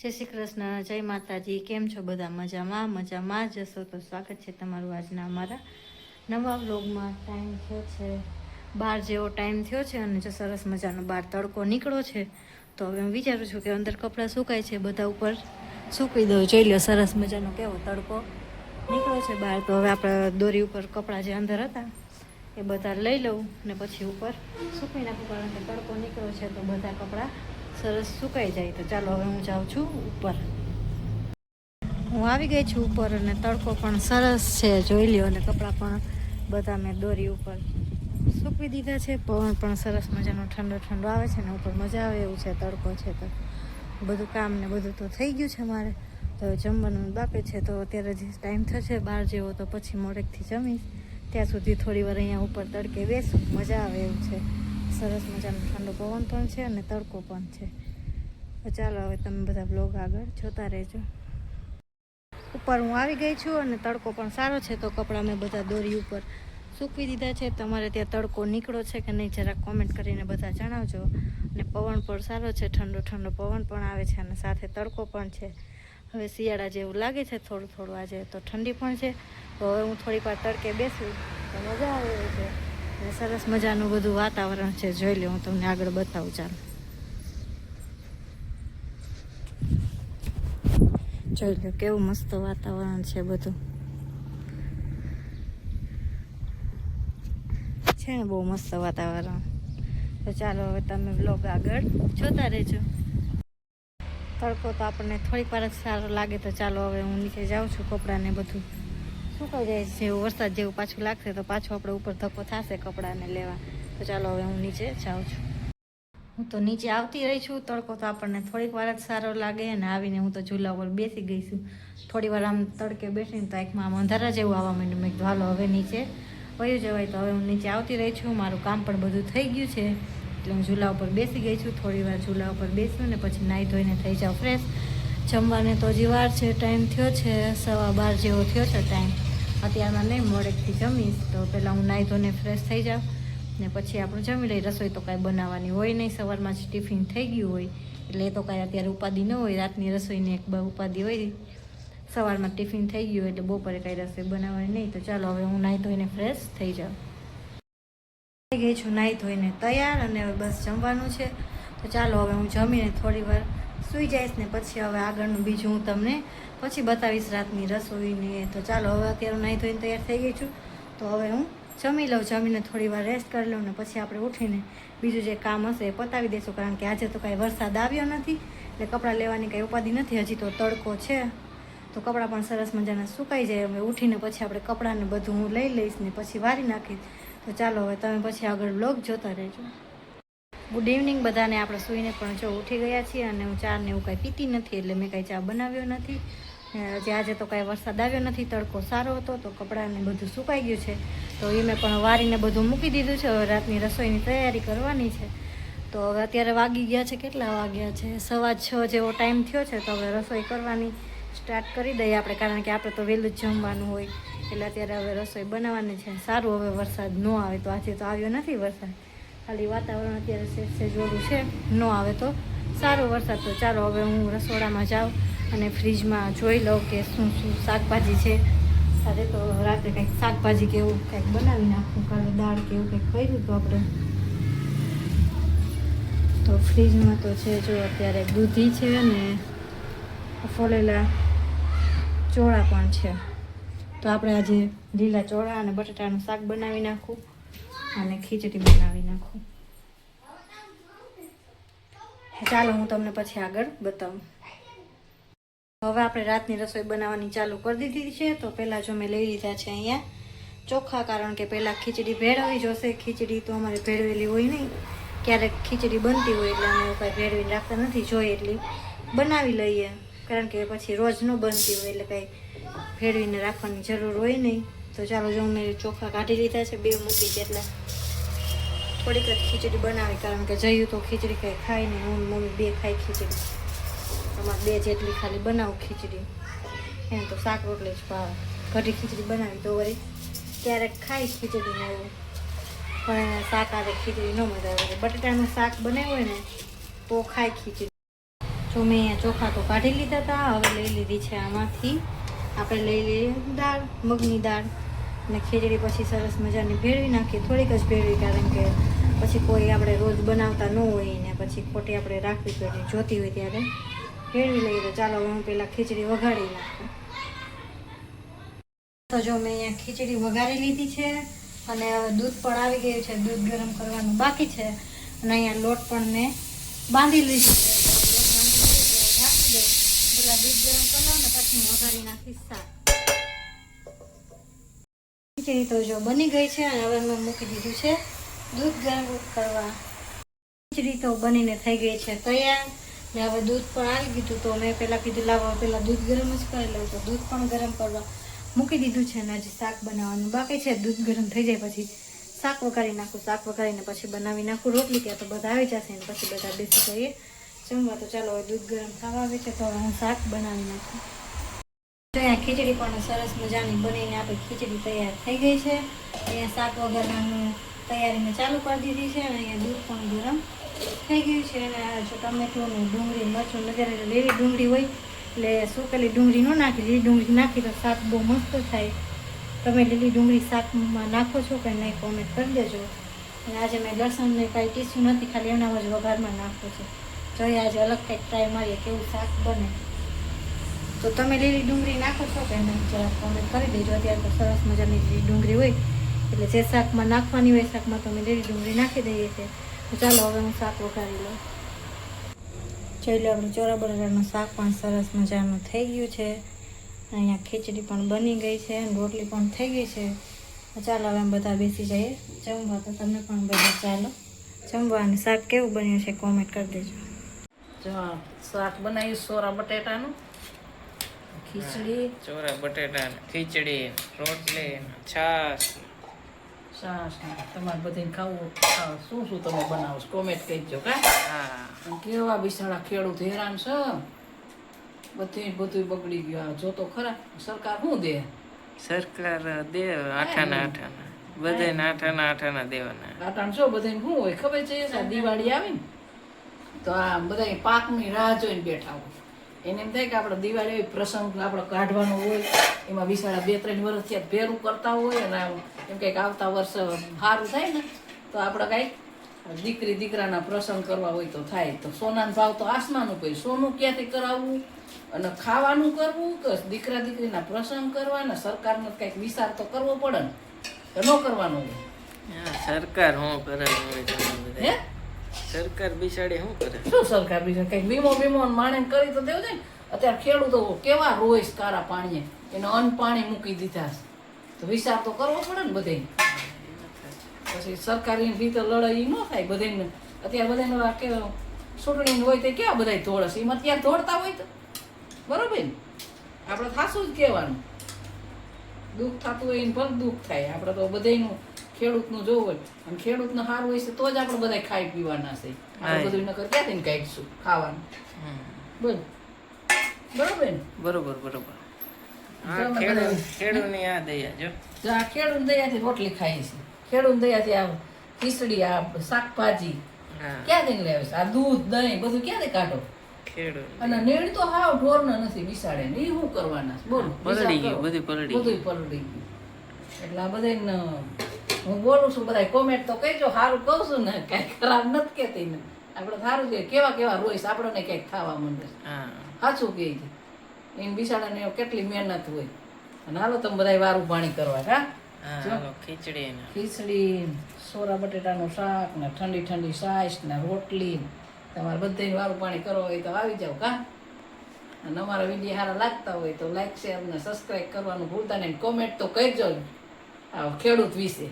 જય શ્રી કૃષ્ણ, જય માતાજી. કેમ છો બધા? મજામાં જશો તો સ્વાગત છે તમારું આજના અમારા નવા વ્લોગમાં. ટાઈમ થયો છે 12 જેવો ટાઈમ થયો છે અને જો સરસ મજાનો બહાર તડકો નીકળો છે. તો હવે હું વિચારું છું કે અંદર કપડાં સુકાય છે બધા ઉપર સૂકવી દઉં. જોઈ લો સરસ મજાનો કેવો તડકો નીકળો છે બહાર. તો હવે આપણે દોરી ઉપર કપડાં જે અંદર હતા એ બધા લઈ લઉં ને પછી ઉપર સૂકવી નાખું, કારણ કે તડકો નીકળ્યો છે તો બધા કપડાં સરસ સુકાઈ જાય. તો ચાલો હવે હું જાઉં છું ઉપર. હું આવી ગઈ છું ઉપર અને તડકો પણ સરસ છે, જોઈ લ્યો. અને કપડાં પણ બધા મેં દોરી ઉપર સૂકવી દીધા છે. પવન પણ સરસ મજાનો ઠંડો ઠંડો આવે છે ને ઉપર મજા આવે એવું છે. તડકો છે તો બધું કામ ને બધું તો થઈ ગયું છે મારે. તો જમવાનું બાકી છે, તો અત્યારે જે ટાઈમ થશે 12 જેવો, તો પછી મોડેકથી જમીશ. ત્યાં સુધી થોડી વાર અહીંયા ઉપર તડકે બેસું, મજા આવે એવું છે. સરસ મજાનો ઠંડો પવન પણ છે અને તડકો પણ છે. તો ચાલો હવે તમે બધા બ્લોગ આગળ જોતા રહેજો. ઉપર હું આવી ગઈ છું અને તડકો પણ સારો છે, તો કપડાં મેં બધા દોરી ઉપર સૂકવી દીધા છે. તમારે ત્યાં તડકો નીકળો છે કે નહીં જરાક કોમેન્ટ કરીને બધા જણાવજો. અને પવન પણ સારો છે, ઠંડો ઠંડો પવન પણ આવે છે અને સાથે તડકો પણ છે. હવે શિયાળા જેવું લાગે છે થોડું થોડું. આજે તો ઠંડી પણ છે, તો હવે હું થોડીક વાર તડકે બેસું તો મજા આવે એવું છે. અને સરસ મજાનું બધું વાતાવરણ છે, જોઈ લો. હું તમને આગળ બતાવું. ચાલો જોઈ લો કેવું મસ્ત વાતાવરણ છે બધું છે ને, બહુ મસ્ત વાતાવરણ. તો ચાલો હવે તમે બ્લોગ આગળ જોતા રહેજો. તડકો તો આપણને થોડીક વાર જ સારો લાગે. તો ચાલો હવે હું નીચે જાઉં છું. કપડાને બધું સુકાઈ જાય છે, જેવું વરસાદ જેવું પાછું લાગશે તો પાછું આપણે ઉપર ધક્કો થશે કપડાને લેવા. તો ચાલો હવે હું નીચે જાઉં છું. હું તો નીચે આવતી રહી છું. તડકો તો આપણને થોડીક વાર જ સારો લાગે. અને આવીને હું તો ઝૂલા ઉપર બેસી ગઈ છું. થોડી વાર આમ તડકે બેસીને તો એકમાં આમ અંધારા જેવું આવવા માંડ્યું. મેં કીધું હાલો હવે નીચે વયું જવાય. તો હવે હું નીચે આવતી રહી છું. મારું કામ પણ બધું થઈ ગયું છે, એટલે હું ઝૂલા ઉપર બેસી ગઈ છું. થોડી વાર ઝૂલા ઉપર બેસ્યું ને પછી નાહી ધોઈને થઈ જાઉં ફ્રેશ. જમવાને તો હજી વાર છે, ટાઈમ થયો છે 12:15 જેવો થયો છે ટાઈમ. અત્યારમાં નહીં, મોડેકથી જમીશ. તો પહેલાં હું નાહી ધોઈને ફ્રેશ થઈ જાઉં ને પછી આપણે જમી લઈ. રસોઈ તો કાંઈ બનાવવાની હોય નહીં, સવારમાં જ ટિફિન થઈ ગયું હોય એટલે એ તો કાંઈ અત્યારે ઉપાધિ ન હોય. રાતની રસોઈની એક ઉપાધિ હોય, સવારમાં ટિફિન થઈ ગયું એટલે બપોરે કાંઈ રસોઈ બનાવવાની નહીં. તો ચાલો હવે હું નાહી ધોઈને ફ્રેશ થઈ જાઉં. થઈ ગઈ છું નાહી ધોઈને તૈયાર, અને હવે બસ જમવાનું છે. તો ચાલો હવે હું જમીને થોડી વાર સૂઈ જઈશ ને પછી હવે આગળનું બીજું હું તમને પછી બતાવીશ રાતની રસોઈને. તો ચાલો હવે અત્યારે નાહી ધોઈને તૈયાર થઈ ગઈ છું, તો હવે હું જમી લઉં. જમીને થોડી વાર રેસ્ટ કરી લઉં ને પછી આપણે ઉઠીને બીજું જે કામ હશે એ પતાવી દઈશું. કારણ કે આજે તો કાંઈ વરસાદ આવ્યો નથી એટલે કપડાં લેવાની કાંઈ ઉપાધિ નથી. હજી તો તડકો છે તો કપડાં પણ સરસ મજાના સુકાઈ જાય. હવે ઉઠીને પછી આપણે કપડાંને બધું હું લઈ લઈશ ને પછી વારી નાખીશ. તો ચાલો હવે તમે પછી આગળ બ્લોગ જોતા રહેજો. ગુડ ઇવનિંગ બધાને. આપણે સૂઈને પણ જો ઉઠી ગયા છીએ અને હું ચા ને એવું કાંઈ પીતી નથી એટલે મેં કાંઈ ચા બનાવ્યો નથી. આજે તો કાંઈ વરસાદ આવ્યો નથી, તડકો સારો હતો તો કપડાંને બધું સુકાઈ ગયું છે. તો એ મેં પણ વારીને બધું મૂકી દીધું છે. હવે રાતની રસોઈની તૈયારી કરવાની છે. તો હવે અત્યારે વાગી ગયા છે, કેટલા વાગ્યા છે? 6:15 જેવો ટાઈમ થયો છે. તો હવે રસોઈ કરવાની સ્ટાર્ટ કરી દઈએ આપણે, કારણ કે આપણે તો વહેલું જ જમવાનું હોય એટલે અત્યારે હવે રસોઈ બનાવવાની છે. સારું હવે વરસાદ ન આવે તો. આજે તો આવ્યો નથી વરસાદ, ખાલી વાતાવરણ અત્યારે સેજ જોડું છે. ન આવે તો સારો વરસાદ. તો ચાલો હવે હું રસોડામાં જાઉં અને ફ્રીજમાં જોઈ લઉં કે શું શું શાકભાજી છે. સાથે તો રાત્રે કંઈક શાકભાજી કે એવું કંઈક બનાવી નાખું. કાલે દાળ કે એવું કંઈક કર્યું તો આપણે. તો ફ્રીજમાં તો છે જો અત્યારે દૂધી છે અને ફોલેલા ચોળા પણ છે. તો આપણે આજે લીલા ચોળા અને બટાટાનું શાક બનાવી નાખું અને ખીચડી બનાવી નાખું. ચાલો હું તમને પછી આગળ બતાવું. હવે આપણે રાતની રસોઈ બનાવવાની ચાલુ કરી દીધી છે. તો પહેલાં જો મેં લઈ લીધા છે અહીંયા ચોખા, કારણ કે પહેલાં ખીચડી ભેળવી જોશે. ખીચડી તો અમારે ભેળવેલી હોય નહીં, ક્યારેક ખીચડી બનતી હોય એટલે અમે કાંઈ ભેળવીને રાખતા નથી. જોઈએ એટલી બનાવી લઈએ, કારણ કે પછી રોજ ન બનતી હોય એટલે કાંઈ ભેળવીને રાખવાની જરૂર હોય નહીં. તો ચાલો જો મેં ચોખા કાઢી લીધા છે 2 મુઠ્ઠી જેટલા. થોડીક જ ખીચડી બનાવી, કારણ કે જયું તો ખીચડી કંઈ ખાય નહીં. હું મમ્મી 2 ખાય ખીચડી. તમારે 2 જેટલી ખાલી બનાવું ખીચડી. એને તો શાક રોટલી જ ભાવે. કઢી ખીચડી બનાવી તો વળી ક્યારેક ખાય ખીચડીને એવું, પણ એને શાક આવે ખીચડી ન મજા આવે. બટાટાનું શાક બનાવ્યું હોય ને તો ખાય ખીચડી. જો મેં અહીંયા ચોખા તો કાઢી લીધા હતા, હવે લઈ લીધી છે આમાંથી આપણે લઈ લઈએ દાળ, મગની દાળ, અને ખીચડી પછી સરસ મજાની ભેળવી નાખીએ, થોડીક જ ભેળવી, કારણ કે પછી કોઈ આપણે રોજ બનાવતા ન હોય ને પછી ખોટી આપણે રાખવી પડે, જોતી હોય ત્યારે ભેળવી લઈએ. તો ચાલો હું પહેલાં ખીચડી વઘારી નાખું. તો જો મેં અહીંયા ખીચડી વઘારી લીધી છે અને હવે દૂધ પણ આવી ગયું છે, દૂધ ગરમ કરવાનું બાકી છે, અને અહીંયા લોટ પણ મેં બાંધી લીધું છે. પેલા દૂધ ગરમ કરી લઉં ને પછી વઘારી નાખીશ શાક. ખીચડી તો જો બની ગઈ છે અને હવે મેં મૂકી દીધું છે દૂધ ગરમ કરવા. ખીચડી તો બનીને થઈ ગઈ છે તૈયાર, ને હવે દૂધ પણ આવી ગયું. તો મેં પહેલાં કીધું લાવો પહેલાં દૂધ ગરમ જ કરી લઉં, તો દૂધ પણ ગરમ કરવા મૂકી દીધું છે. અને હજી શાક બનાવવાનું બાકી છે. દૂધ ગરમ થઈ જાય પછી શાક વઘારી નાખું, શાક વઘારીને પછી બનાવી નાખું રોટલી. ત્યાં તો બધા આવી જશે ને પછી બધા બેસી જઈએ જમવા. તો ચાલો હવે દૂધ ગરમ થવા આવે છે તો હવે હું શાક બનાવી નાખું. તો અહીંયા ખીચડી પણ સરસ મજાની બનીને આપણી ખીચડી તૈયાર થઈ ગઈ છે. અહીંયા શાક વઘારવાનું તૈયારી મેં ચાલુ કરી દીધી છે અને અહીંયા દૂધ પણ ગરમ થઈ ગયું છે. અને જો ટમેટું ને ડુંગળી મરચું વગેરે લીલી ડુંગળી હોય એટલે સુકેલી ડુંગળી ન નાખી, લીલી ડુંગળી નાખી તો શાક બહુ મસ્ત થાય. તમે લીલી ડુંગળી શાકમાં નાખો છો કે નહીં કોમેન્ટ કરી દેજો. અને આજે મેં લસણને કાંઈ ટીસ્યું નથી, ખાલી એના જ વઘારમાં નાખું છું. જોઈએ આજે અલગ કંઈક ટ્રાય મારીએ કેવું શાક બને. તો તમે લીલી ડુંગળી નાખો છો કે નહીં જરા કોમેન્ટ કરી દેજો. અત્યારે તો સરસ મજાની લીલી ડુંગળી હોય એટલે જે શાકમાં નાખવાની હોય શાકમાં તમે લીલી ડુંગળી નાખી દઈએ છીએ. તો ચાલો હવે હું શાક વઘારી લઉં. જોઈ લો આપણું ચોરા બટાટાનું શાક પણ સરસ મજાનું થઈ ગયું છે. અહીંયા ખીચડી પણ બની ગઈ છે અને રોટલી પણ થઈ ગઈ છે. ચાલો હવે એમ બધા બેસી જઈએ જમવા. તો તમે પણ બધા ચાલો જમવા. અને શાક કેવું બન્યું છે કોમેન્ટ કરી દેજો. જો શાક બનાવ્યું સોરા બટેટાનું, ખીચડી, ચોરા બટેટા, ખીચડી, રોટલી, છાશ. તમારે બધાને ખાવું શું શું તમે બનાવો છો કોમેન્ટ કહેજો. કા હા, કેવા બિસાડા ખેડૂત હેરાન છે, બધું બગડી ગયું. જો તો ખરા સરકાર શું દે? સરકાર દે આઠાના બધાને આઠાના દેવાના. આટાણ છો બધાને શું હોય ખબર છે? દિવાળી આવે ને તો આ બધા પાકની રાહ જોઈને બેઠા હોય. એને એમ થાય કે આપણે દિવાળી હોય પ્રસંગ આપણે કાઢવાનો હોય, એમાં બિસાડા 2-3 વર્ષથી ભેરું કરતા હોય અને એમ કંઈક આવતા વર્ષ સારું થાય ને તો આપણે કાંઈક દીકરી દીકરાના પ્રસંગ કરવા હોય તો થાય. તો સોનાનો ભાવ તો આસમાન ઉપર, સોનું ક્યાંથી કરાવવું અને ખાવાનું કરવું કે દીકરા દીકરીના પ્રસંગ કરવા ને સરકારને કંઈક વિચાર તો કરવો પડે ને, તો ન કરવાનો હોય. સરકાર શું કરે? હે સરકાર બિસાડી શું કરે? શું સરકાર બીજા કંઈક વીમો માણે કરી તો દેવું છે ને. અત્યારે ખેડૂતો કેવા રોઈશ કારા પાણીએ, એને અન્ન પાણી મૂકી દીધા છે, તો વિચાર તો કરવો પડે ને બધે. પછી સરકારી રીતે લડાઈ ન થાય બધાને. અત્યારે બધાને કે ચૂંટણી હોય તો ક્યાં બધા દોડે છે, એમાં અત્યારે દોડતા હોય તો બરોબર ને. આપણે થાશું જ કહેવાનું, દુઃખ થતું હોય એને ભલે દુઃખ થાય. આપણે તો બધાનું ખેડૂતનું જોવું હોય અને ખેડૂતનું સારું હોય છે તો જ આપણે બધા ખાઈ પીવાના છે. આપણે બધું નકર ક્યાંથી ને કાઢીશું ખાવાનું? બોલ બરોબર ને? બરોબર. ખેડૂતની આ દયા જો આ ખેડૂત દયાથી રોટલી ખાઈ છે, ખેડૂત દયાથી આ ખીચડી, આ શાકભાજી ક્યાંથી લાવે છે, આ દૂધ દહીં બધું ક્યાંથી કાઢો? ખેડૂત. અને નેડ તો હાવ ઢોરને નથી બિસાડે ને, એ શું કરવાના? બોલ પલળી ગયું, બધું પલળી ગયું. એટલે આ બધાને હું બોલું છું, બધા કોમેન્ટ તો કહેજો. સારું કહું છું ને, કઈ ખરાબ નથી કહેતી ને. આપણે સારું કે કેવા રોઈશ આપણને કંઈક ખાવા માંડે. સાચું કહે છે એને બિસાડાને કેટલી મહેનત હોય. અને હાલો તમે બધા વારું પાણી કરવા. ખીચડી, સોરા બટેટાનું શાક ને ઠંડી છાશ ને રોટલી. તમારે બધાને વારું પાણી કરવા હોય તો આવી જાવ. કા અને અમારા વિડીયો સારા લાગતા હોય તો લાઈક શેર ને સબસ્ક્રાઈબ કરવાનું ભૂલતા નહીં. કોમેન્ટ તો કરજો ખેડૂત વિશે.